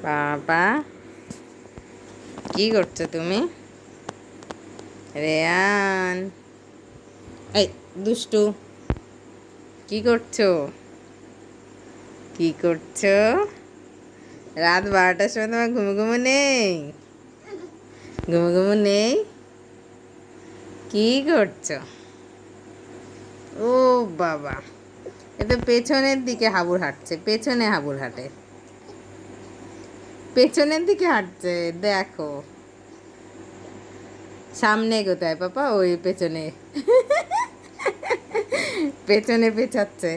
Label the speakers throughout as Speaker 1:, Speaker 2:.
Speaker 1: বাবা, কি করছো তুমি? রেয়ান, এই দুষ্টু, কি করছো? কি করছো? রাত 12টার সময় তোমার ঘুমো ঘুমো নেই? ঘুমো ঘুমো নেই? কি করছো? ও বাবা, এ তো পেছনের দিকে হাবুর হাঁটছে, পেছনে হাবুর হাঁটে, পেছনের দিকে হাঁটছে। দেখো সামনে কোথায় পাপা? ওই পেছনে, পেছনে পেছাচ্ছে।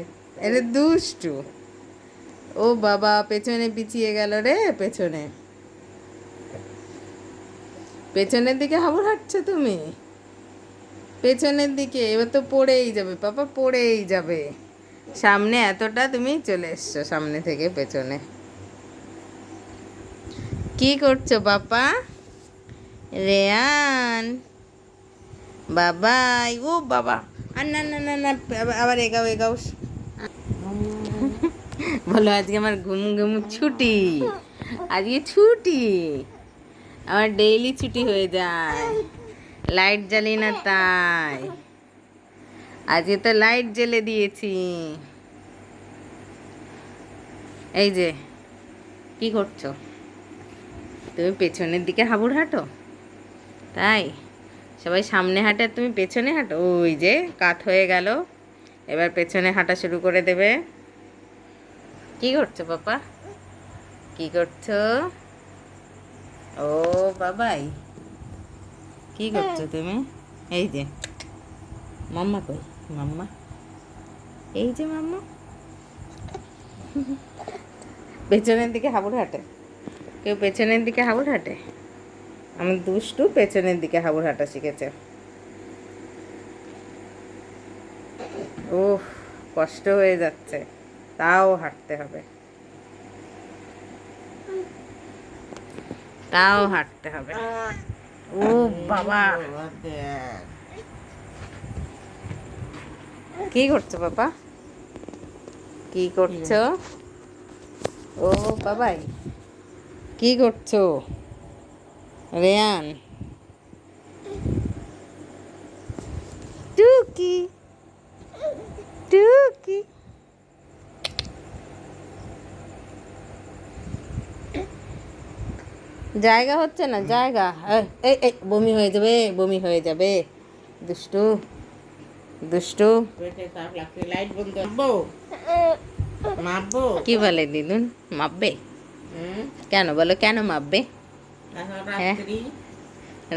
Speaker 1: এটা দুষ্টু। ও বাবা, পেছনে পিছিয়ে গেল রে। পেছনে, পেছনের দিকে হাবুর হাঁটছো তুমি? পেছনের দিকে এবার তো পড়েই যাবে পাপা, পড়েই যাবে। সামনে এতটা তুমি চলে এসছো, সামনে থেকে পেছনে। কি করছো পাপা? রেয়ান বাবাই, ও বাবা, আর না না না না, আবার এগাও এগাও। বলো আজকে আমার ঘুম ঘুম ছুটি, আজকে ছুটি, আমার ডেইলি ছুটি হয়ে যায়। লাইট জ্বালি না তাই, আজকে তো লাইট জ্বেলে দিয়েছি। এই যে, কি করছো তুমি? পেছনের দিকে হাবুর হাঁটো, তাই সবাই সামনে হাঁটে আর তুমি পেছনে হাঁটো। ওই যে কাত হয়ে গেল, এবার পেছনে হাঁটা শুরু করে দেবে। কি করছো পাপা? কি করছো? ও বাবাই, কি করছো তুমি? এই যে মাম্মা কই? মাম্মা, এই যে মাম্মা, পেছনের দিকে হাবুর হাঁটে। কেউ পেছনের দিকে হাবুর হাঁটে? আমি দুষ্টু পেছনের দিকে হাবুর হাঁটা শিখেছে। ওহ, কষ্ট হয়ে যাচ্ছে, তাও হাঁটতে হবে, তাও হাঁটতে হবে। ও বাবা, কি করছো বাবা? কি করছো? ও বাবাই, কি করছো? রেয়ান, টুকি, টুকি, জায়গা হচ্ছে না, জায়গা। এই এই, বমি হয়ে যাবে, বমি হয়ে যাবে। দুষ্টু, দুষ্টু। লাইট বন্ধ করবো? মাপবো? কি বলে দিদুন? মাপবে? কেন বলো, কেন মাপবে? হ্যাঁ,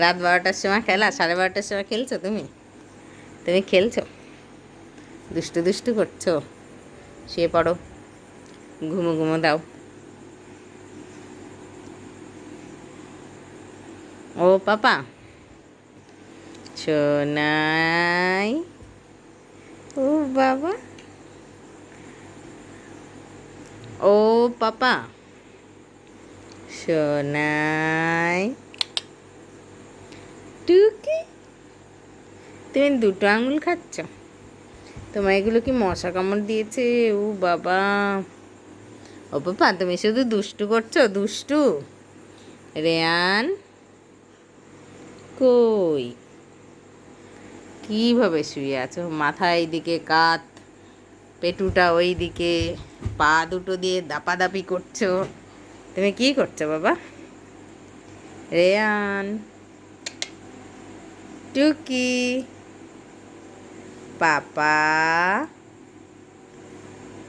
Speaker 1: রাত 12টার সময় খেলা, 12:30টার সময় খেলছো তুমি? তুমি খেলছো, দুষ্টু দুষ্টু করছো। শুয়ে পড়ো, ঘুমো ঘুমো দাও। ও পাপা, সোনাই, ও বাবা, ও পাপা, সোনাই, টুকি, তুমি দুটো আঙুল খাচ্ছ? তোমার এগুলো কি মশা কামড় দিয়েছে? ও বাবা, ও পাপা, তুমি শুধু দুষ্টু করছো, দুষ্টু। রেয়ান কই? কিভাবে শুয়ে আছো? মাথা এইদিকে কাত, পেটুটা ওই দিকে, পা দুটো দিয়ে দাপাদাপি করছো। তুমি কি করছো বাবা? রেয়ান, টুকি, পাপা,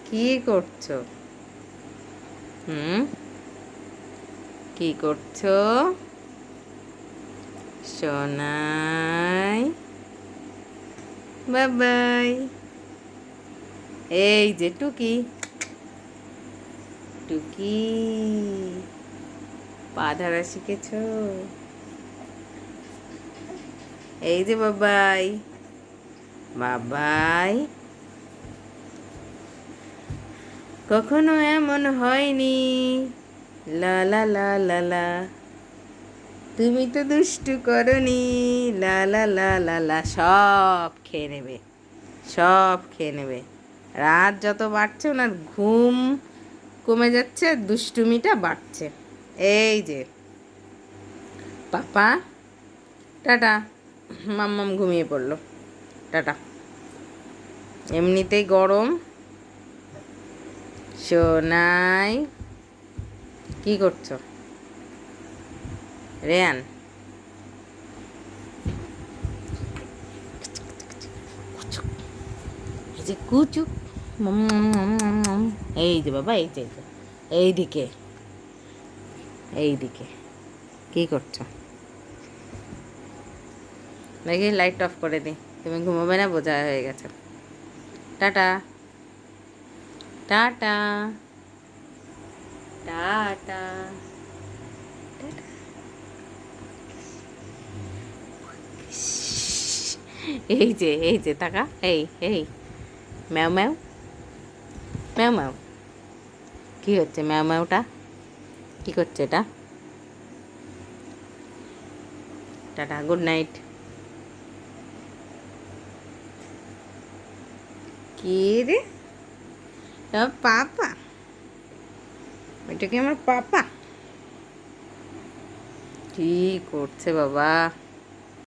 Speaker 1: কি করছো? হুম, কি করছো? সোনাই, বাবাই, এই যে টুকি, টুকি, পা ধরা শিখেছো? এই যে বাবাই, বাবাই, কখনো এমন হয়নি, লা লা লা লা লা, তুমি তো দুষ্টু করনি, লা লা লা লা লা। সব খেয়ে নেবে, সব খেয়ে নেবে। রাত যত বাড়ছে ওনার ঘুম কমে যাচ্ছে, দুষ্টুমিটা বাড়ছে। এই যে পাপা, টাটা। মাম্মাম ঘুমিয়ে পড়লো, টাটা। এমনিতেই গরম। সোনাই, কি করছো? রেয়ান, এই যে কুচু, এই যে বাবা, এই যে এইদিকে, এইদিকে কি করছো? দেখি লাইট অফ করে দিই, তুমি ঘুমাবে না, বোঝা হয়ে গেছে। টাটা, টাটা, টাটা, এই যে টাকা, এই এই ম্যাও ম্যাও, ম্যাও ম্যাও, কি হচ্ছে ম্যাও ম্যাওটা? কি করছে এটা? Tata, good night. কি রে, আমার পাপা, এটা কি আমার পাপা? কি করছে বাবা?